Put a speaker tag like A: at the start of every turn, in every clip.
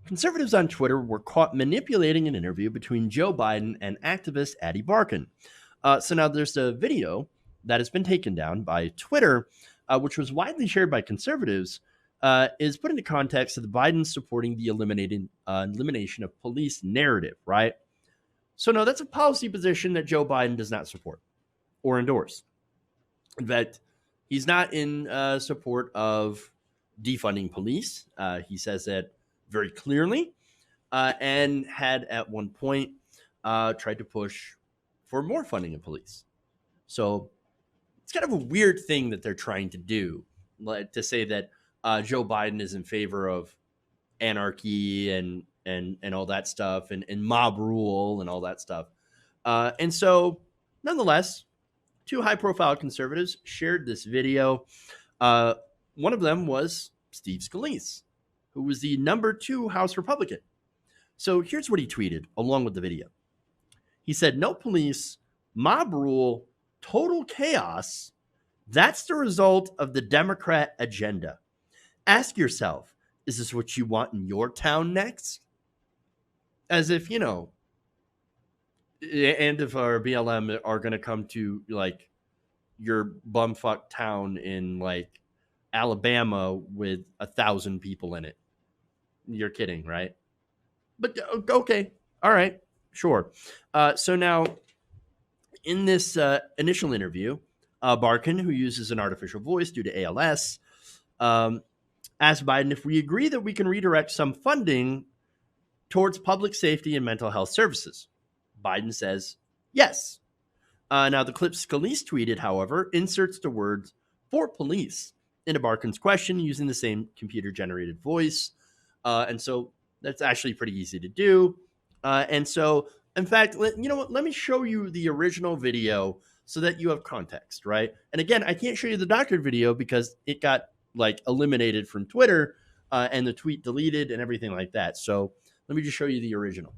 A: Conservatives on Twitter were caught manipulating an interview between Joe Biden and activist Addie Barkan. So now there's a video that has been taken down by Twitter, which was widely shared by conservatives, is put into context of the Biden supporting the elimination of police narrative, right? So no, that's a policy position that Joe Biden does not support or endorse. In fact, he's not in support of defunding police. He says that very clearly, and had at one point tried to push for more funding of police. So it's kind of a weird thing that they're trying to do, like to say that Joe Biden is in favor of anarchy and all that stuff and mob rule and all that stuff. And so, nonetheless, two high-profile conservatives shared this video. One of them was Steve Scalise, who was the number 2 House Republican. So here's what he tweeted along with the video. He said, "No police, mob rule, total chaos. That's the result of the Democrat agenda. Ask yourself, is this what you want in your town next?" As if, and if our BLM are going to come to like your bumfuck town in like Alabama with 1,000 people in it. You're kidding, right? But okay. All right. Sure. So now in this initial interview, Barkan, who uses an artificial voice due to ALS, asked Biden if we agree that we can redirect some funding towards public safety and mental health services. Biden says yes. Now, the clip Scalise tweeted, however, inserts the words "for police" into Barkan's question using the same computer-generated voice. And so that's actually pretty easy to do. And so, in fact, you know what? Let me show you the original video so that you have context, right? And again, I can't show you the doctored video because it got like eliminated from Twitter and the tweet deleted and everything like that. So let me just show you the original.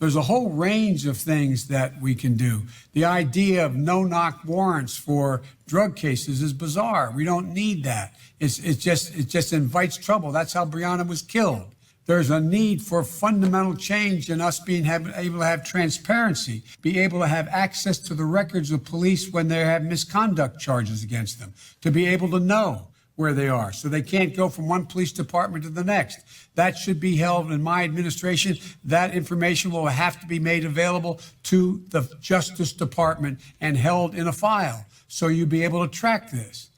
B: There's a whole range of things that we can do. The idea of no-knock warrants for drug cases is bizarre. We don't need that. It just invites trouble. That's how Breonna was killed. There's a need for fundamental change in us being able to have transparency, be able to have access to the records of police when they have misconduct charges against them, to be able to know where they are, so they can't go from one police department to the next. That should be held in my administration. That information will have to be made available to the Justice Department and held in a file, so you'll be able to track this.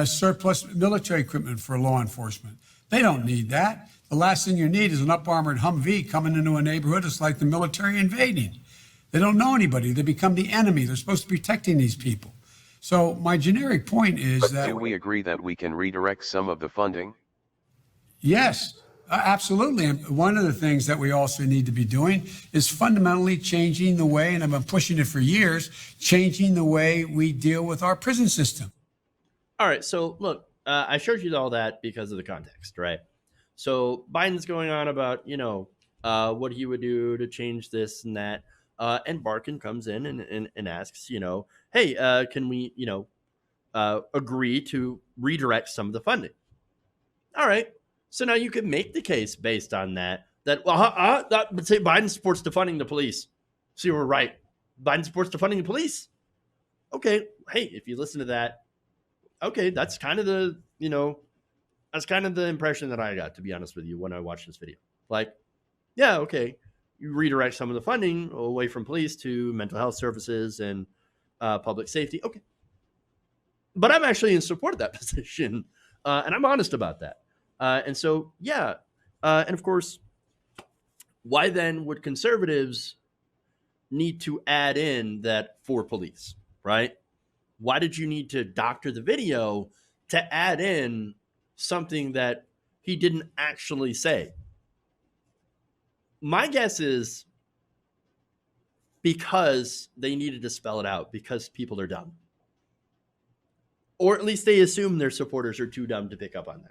B: Surplus military equipment for law enforcement. They don't need that. The last thing you need is an up-armored Humvee coming into a neighborhood. It's like the military invading. They don't know anybody. They become the enemy. They're supposed to be protecting these people. So my generic point is that...
C: Do we agree that we can redirect some of the funding?
B: Yes, absolutely. And one of the things that we also need to be doing is fundamentally changing the way, and I've been pushing it for years, changing the way we deal with our prison system.
A: All right, so look, I showed you all that because of the context, right? So Biden's going on about, what he would do to change this and that. And Barkan comes in and asks, hey, can we, agree to redirect some of the funding? All right. So now you can make the case based on that say Biden supports defunding the police. So you were right. Biden supports defunding the police. Okay. Hey, if you listen to that, okay, that's kind of the impression that I got, to be honest with you, when I watched this video. Like, yeah, okay. You redirect some of the funding away from police to mental health services and public safety. Okay. But I'm actually in support of that position. And I'm honest about that. And so, yeah. And of course, why then would conservatives need to add in that for police, right? Why did you need to doctor the video to add in something that he didn't actually say? My guess is because they needed to spell it out, because people are dumb. Or at least they assume their supporters are too dumb to pick up on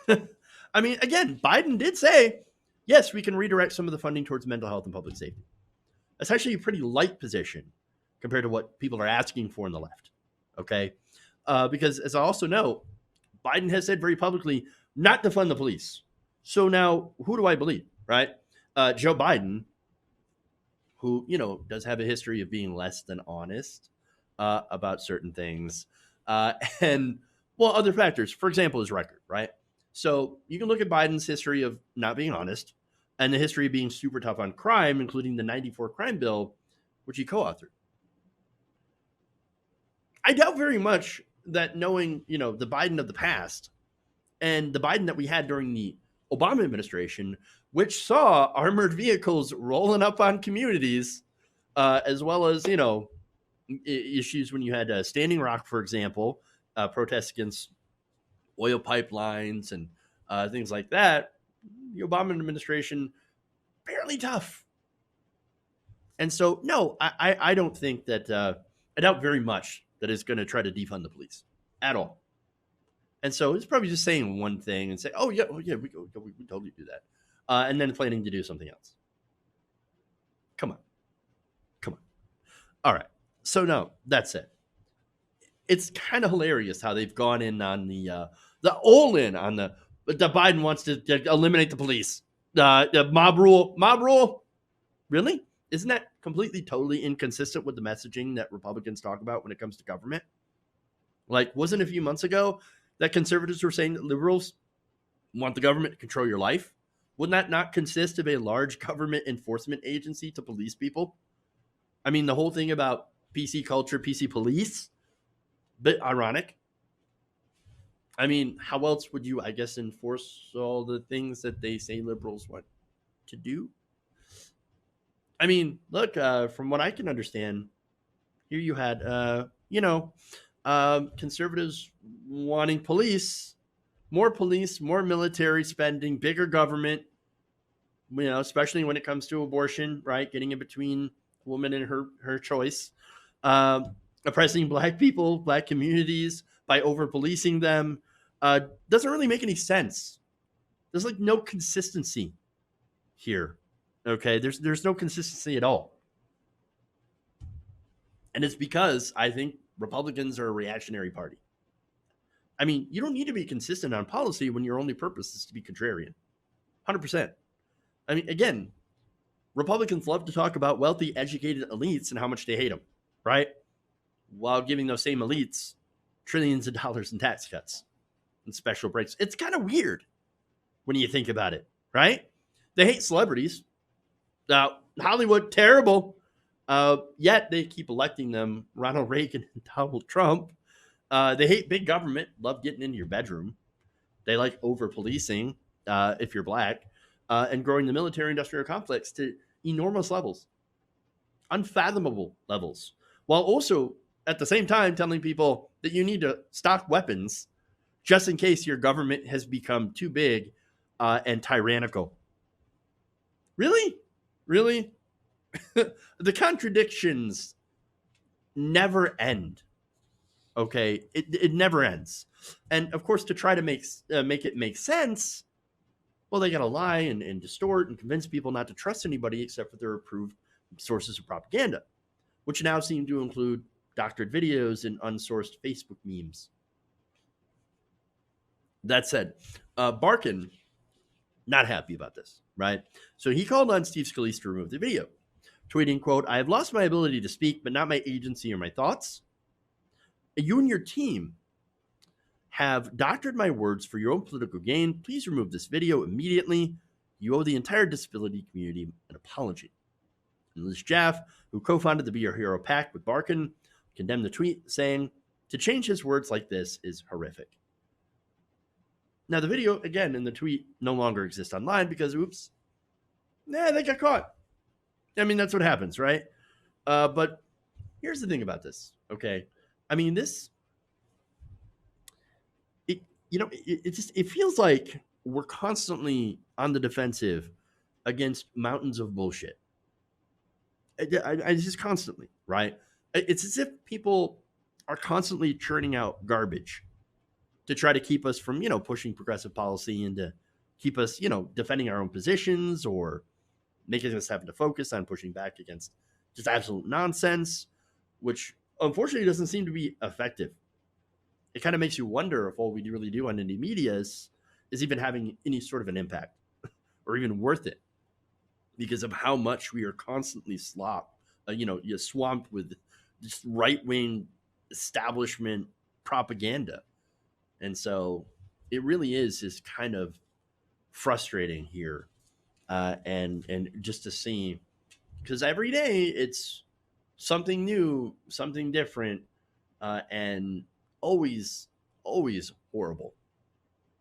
A: that. I mean, again, Biden did say, yes, we can redirect some of the funding towards mental health and public safety. That's actually a pretty light position compared to what people are asking for in the left. Okay? Because as I also know, Biden has said very publicly not to fund the police. So now, who do I believe, right? Joe Biden, who, does have a history of being less than honest about certain things. And, well, other factors, for example, his record, right? So you can look at Biden's history of not being honest and the history of being super tough on crime, including the 94 crime bill, which he co authored. I doubt very much that knowing, the Biden of the past and the Biden that we had during the Obama administration, which saw armored vehicles rolling up on communities, as well as, issues when you had Standing Rock, for example, protests against oil pipelines and things like that. The Obama administration, fairly tough. And so, no, I don't think that, I doubt very much that it's going to try to defund the police at all. And so it's probably just saying one thing and say, oh, yeah, we totally do that. And then planning to do something else. Come on. All right. So, no, that's it. It's kind of hilarious how they've gone in on the all-in on the Biden wants to eliminate the police. The mob rule. Really? Isn't that completely, totally inconsistent with the messaging that Republicans talk about when it comes to government? Like, wasn't a few months ago that conservatives were saying that liberals want the government to control your life? Wouldn't that not consist of a large government enforcement agency to police people? I mean, the whole thing about PC culture, PC police, bit ironic. I mean, how else would you, I guess, enforce all the things that they say liberals want to do? I mean, look, from what I can understand, here you had, conservatives wanting more military spending, bigger government, especially when it comes to abortion, right? Getting in between a woman and her choice, oppressing black people, black communities by over policing them. Doesn't really make any sense. There's like no consistency here. Okay, there's no consistency at all. And it's because I think Republicans are a reactionary party. I mean, you don't need to be consistent on policy when your only purpose is to be contrarian. 100%. I mean, again, Republicans love to talk about wealthy, educated elites and how much they hate them, right? While giving those same elites trillions of dollars in tax cuts and special breaks. It's kind of weird when you think about it, right? They hate celebrities. Hollywood, terrible. Yet they keep electing them, Ronald Reagan and Donald Trump. They hate big government, love getting into your bedroom. They like over-policing, if you're black, and growing the military-industrial complex to enormous levels, unfathomable levels, while also at the same time telling people that you need to stock weapons just in case your government has become too big and tyrannical. Really? The contradictions never end. Okay, it never ends. And of course, to try to make it make sense, well, they got to lie and distort and convince people not to trust anybody except for their approved sources of propaganda, which now seem to include doctored videos and unsourced Facebook memes. That said, Barkin, not happy about this, right? So he called on Steve Scalise to remove the video, tweeting, quote, "I have lost my ability to speak, but not my agency or my thoughts. You and your team have doctored my words for your own political gain. Please remove this video immediately. You owe the entire disability community an apology." And Liz Jaffe, who co-founded the Be Your Hero PAC with Barkin, condemned the tweet, saying, "To change his words like this is horrific." Now, the video, again, in the tweet no longer exists online because, oops, they got caught. I mean, that's what happens, right? But here's the thing about this, okay? I mean, it feels like we're constantly on the defensive against mountains of bullshit. I just constantly, right? It's as if people are constantly churning out garbage to try to keep us from, pushing progressive policy and to keep us, defending our own positions or making us having to focus on pushing back against just absolute nonsense, which unfortunately doesn't seem to be effective. It kind of makes you wonder if all we really do on indie media is is even having any sort of an impact or even worth it because of how much we are constantly you're swamped with just right wing establishment propaganda. And so it really is kind of frustrating here. And just to see, because every day it's something new, something different, and always horrible.